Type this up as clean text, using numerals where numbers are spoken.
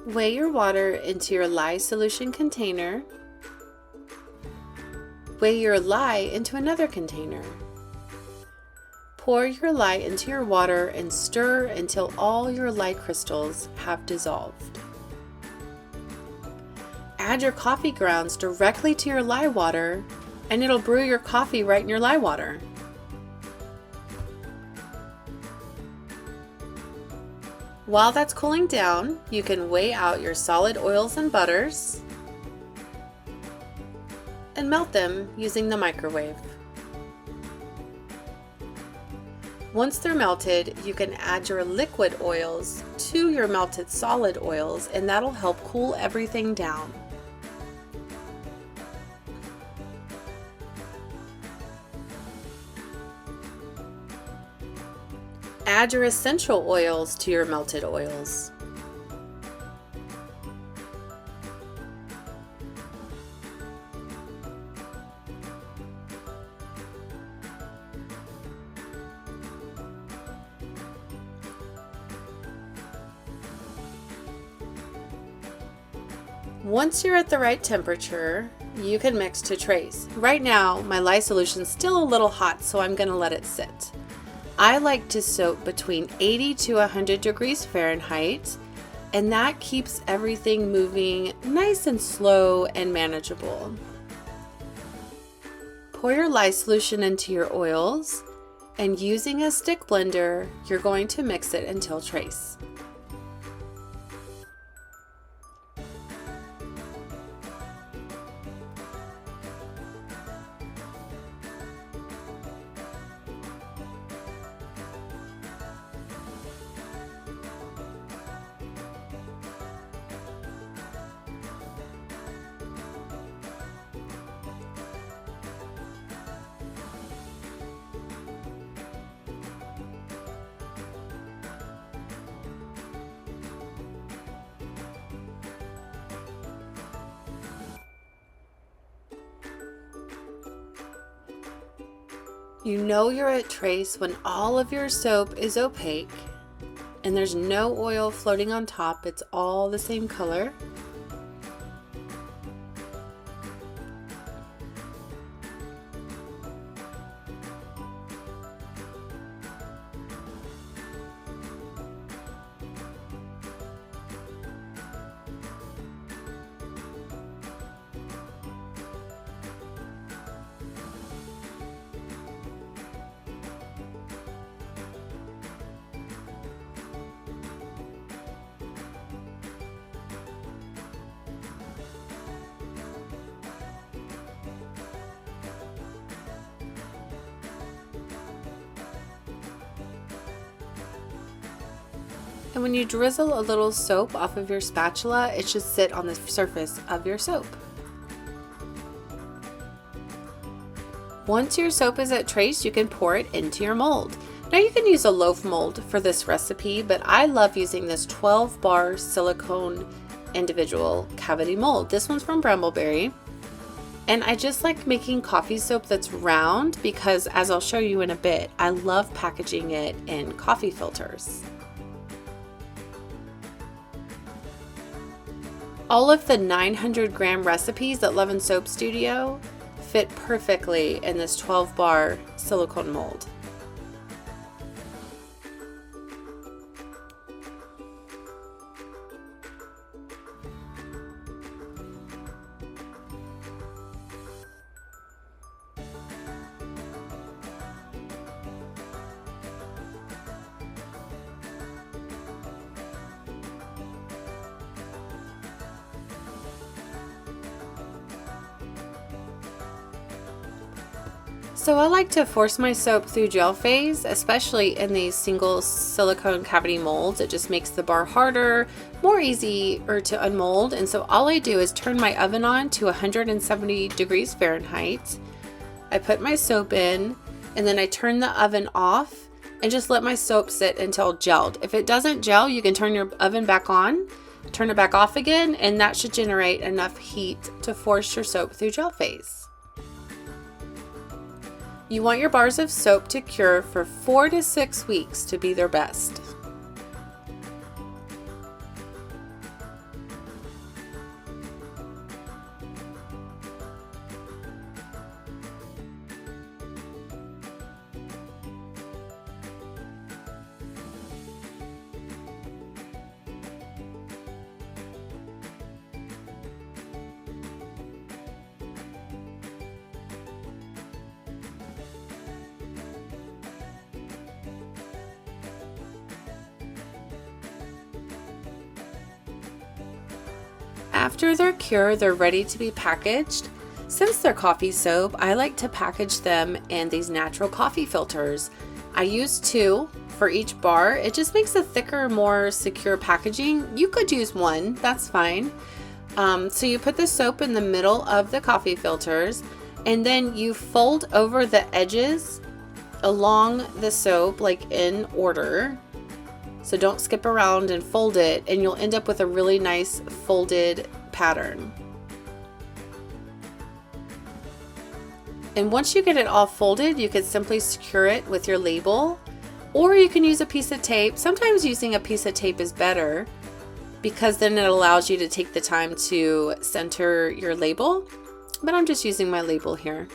Weigh your water into your lye solution container. Weigh your lye into another container. Pour your lye into your water and stir until all your lye crystals have dissolved. Add your coffee grounds directly to your lye water, and it'll brew your coffee right in your lye water. While that's cooling down, you can weigh out your solid oils and butters and melt them using the microwave. Once they're melted, you can add your liquid oils to your melted solid oils, and that'll help cool everything down. Add your essential oils to your melted oils. Once you're at the right temperature, you can mix to trace. Right now, my lye solution's still a little hot, so I'm going to let it sit. I like to soak between 80 to 100 degrees Fahrenheit, and that keeps everything moving nice and slow and manageable. Pour your lye solution into your oils, and using a stick blender, you're going to mix it until trace. You know you're at trace when all of your soap is opaque and there's no oil floating on top, it's all the same color. And when you drizzle a little soap off of your spatula, it should sit on the surface of your soap. Once your soap is at trace, you can pour it into your mold. Now you can use a loaf mold for this recipe, but I love using this 12 bar silicone individual cavity mold. This one's from Brambleberry. And I just like making coffee soap that's round because, as I'll show you in a bit, I love packaging it in coffee filters. All of the 900 gram recipes at Lovin Soap Studio fit perfectly in this 12 bar silicone mold. So I like to force my soap through gel phase, especially in these single silicone cavity molds. It just makes the bar harder, more easier to unmold. And so all I do is turn my oven on to 170 degrees Fahrenheit. I put my soap in, and then I turn the oven off and just let my soap sit until gelled. If it doesn't gel, you can turn your oven back on, turn it back off again, and that should generate enough heat to force your soap through gel phase. You want your bars of soap to cure for 4 to 6 weeks to be their best. after they're cured, they're ready to be packaged. Since they're coffee soap, I like to package them in these natural coffee filters. I use 2 for each bar. It just makes a thicker, more secure packaging. You could use 1, that's fine. So you put the soap in the middle of the coffee filters, and then you fold over the edges along the soap, like in order. So don't skip around and fold it, and you'll end up with a really nice folded pattern. And once you get it all folded, you could simply secure it with your label, or you can use a piece of tape. Sometimes using a piece of tape is better because then it allows you to take the time to center your label, but I'm just using my label here.